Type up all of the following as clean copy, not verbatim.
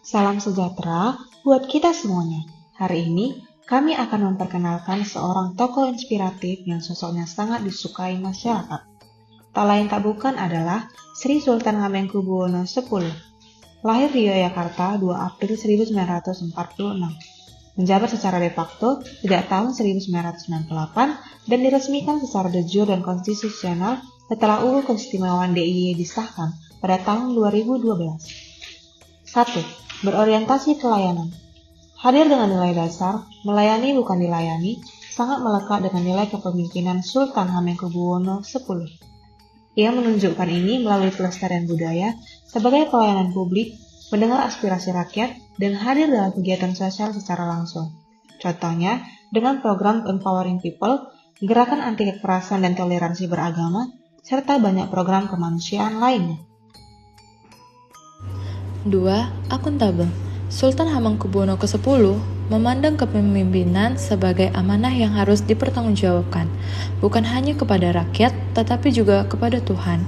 Salam sejahtera buat kita semuanya. Hari ini kami akan memperkenalkan seorang tokoh inspiratif yang sosoknya sangat disukai masyarakat. Tak lain tak bukan adalah Sri Sultan Hamengkubuwono X. Lahir di Yogyakarta 2 April 1946. Menjabat secara de facto sejak tahun 1998 dan diresmikan secara de jure dan konstitusional setelah UU Keistimewaan DIY disahkan pada tahun 2012. 1. Berorientasi pelayanan. Hadir dengan nilai dasar, melayani bukan dilayani, sangat melekat dengan nilai kepemimpinan Sultan Hamengkubuwono X. Ia menunjukkan ini melalui pelestarian budaya sebagai pelayanan publik, mendengar aspirasi rakyat, dan hadir dalam kegiatan sosial secara langsung. Contohnya, dengan program Empowering People, gerakan anti kekerasan dan toleransi beragama, serta banyak program kemanusiaan lainnya. 2. Akuntabel. Sultan Hamengkubuwono ke-10 memandang kepemimpinan sebagai amanah yang harus dipertanggungjawabkan, bukan hanya kepada rakyat, tetapi juga kepada Tuhan.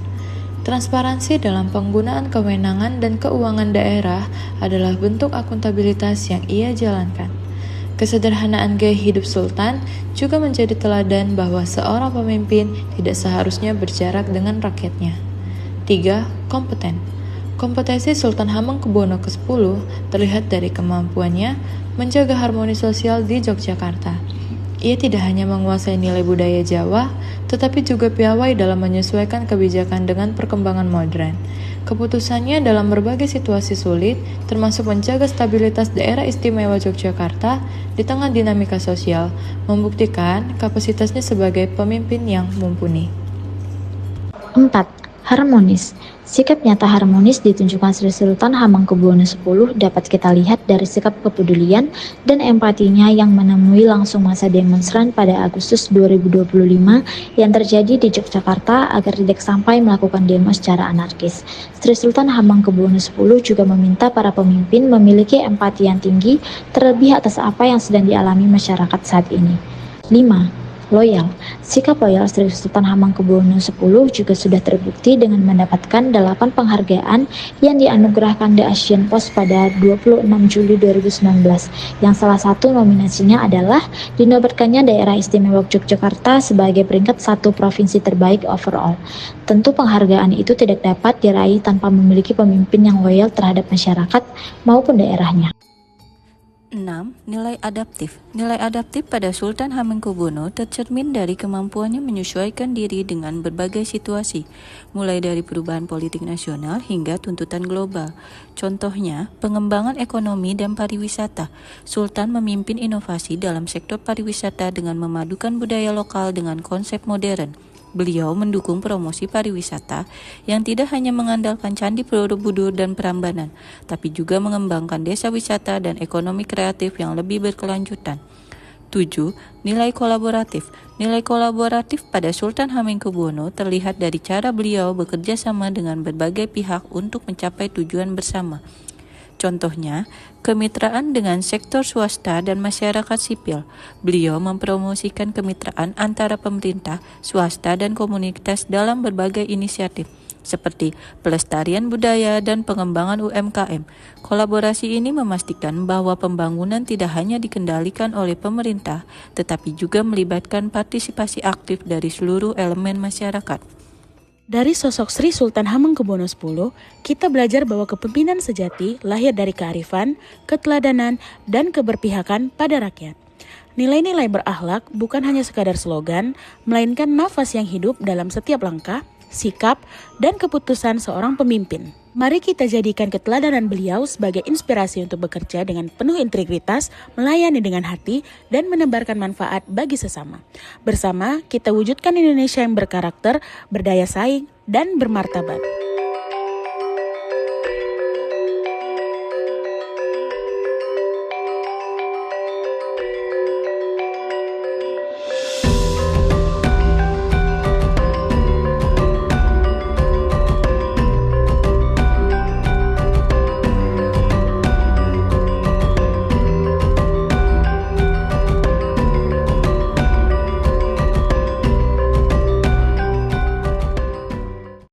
Transparansi dalam penggunaan kewenangan dan keuangan daerah adalah bentuk akuntabilitas yang ia jalankan. Kesederhanaan gaya hidup Sultan juga menjadi teladan bahwa seorang pemimpin tidak seharusnya berjarak dengan rakyatnya. 3. Kompeten. Kompetensi Sultan Hamengkubuwono ke-10 terlihat dari kemampuannya menjaga harmoni sosial di Yogyakarta. Ia tidak hanya menguasai nilai budaya Jawa, tetapi juga piawai dalam menyesuaikan kebijakan dengan perkembangan modern. Keputusannya dalam berbagai situasi sulit, termasuk menjaga stabilitas daerah istimewa Yogyakarta di tengah dinamika sosial, membuktikan kapasitasnya sebagai pemimpin yang mumpuni. 4. Harmonis. Sikap nyata harmonis ditunjukkan Sri Sultan Hamengkubuwono X dapat kita lihat dari sikap kepedulian dan empatinya yang menemui langsung masa demonstran pada Agustus 2025 yang terjadi di Yogyakarta agar tidak sampai melakukan demo secara anarkis. Sri Sultan Hamengkubuwono X juga meminta para pemimpin memiliki empati yang tinggi terlebih atas apa yang sedang dialami masyarakat saat ini. 5. Loyal. Sikap loyal Sri Sultan Hamengkubuwono X juga sudah terbukti dengan mendapatkan 8 penghargaan yang dianugerahkan The Asian Post pada 26 Juli 2019, yang salah satu nominasinya adalah dinobatkannya Daerah Istimewa Yogyakarta sebagai peringkat 1 provinsi terbaik overall. Tentu penghargaan itu tidak dapat diraih tanpa memiliki pemimpin yang loyal terhadap masyarakat maupun daerahnya. 6. Nilai adaptif. Nilai adaptif pada Sultan Hamengkubuwono tercermin dari kemampuannya menyesuaikan diri dengan berbagai situasi, mulai dari perubahan politik nasional hingga tuntutan global. Contohnya, pengembangan ekonomi dan pariwisata. Sultan memimpin inovasi dalam sektor pariwisata dengan memadukan budaya lokal dengan konsep modern. Beliau mendukung promosi pariwisata yang tidak hanya mengandalkan Candi Borobudur dan Prambanan, tapi juga mengembangkan desa wisata dan ekonomi kreatif yang lebih berkelanjutan. 7. Nilai kolaboratif. Nilai kolaboratif pada Sultan Hamengkubuwono terlihat dari cara beliau bekerja sama dengan berbagai pihak untuk mencapai tujuan bersama. Contohnya, kemitraan dengan sektor swasta dan masyarakat sipil. Beliau mempromosikan kemitraan antara pemerintah, swasta, dan komunitas dalam berbagai inisiatif, seperti pelestarian budaya dan pengembangan UMKM. Kolaborasi ini memastikan bahwa pembangunan tidak hanya dikendalikan oleh pemerintah, tetapi juga melibatkan partisipasi aktif dari seluruh elemen masyarakat. Dari sosok Sri Sultan Hamengkubuwono X, kita belajar bahwa kepemimpinan sejati lahir dari kearifan, keteladanan, dan keberpihakan pada rakyat. Nilai-nilai berakhlak bukan hanya sekadar slogan, melainkan nafas yang hidup dalam setiap langkah, sikap, dan keputusan seorang pemimpin. Mari kita jadikan keteladanan beliau sebagai inspirasi untuk bekerja dengan penuh integritas, melayani dengan hati, dan menebarkan manfaat bagi sesama. Bersama, kita wujudkan Indonesia yang berkarakter, berdaya saing, dan bermartabat.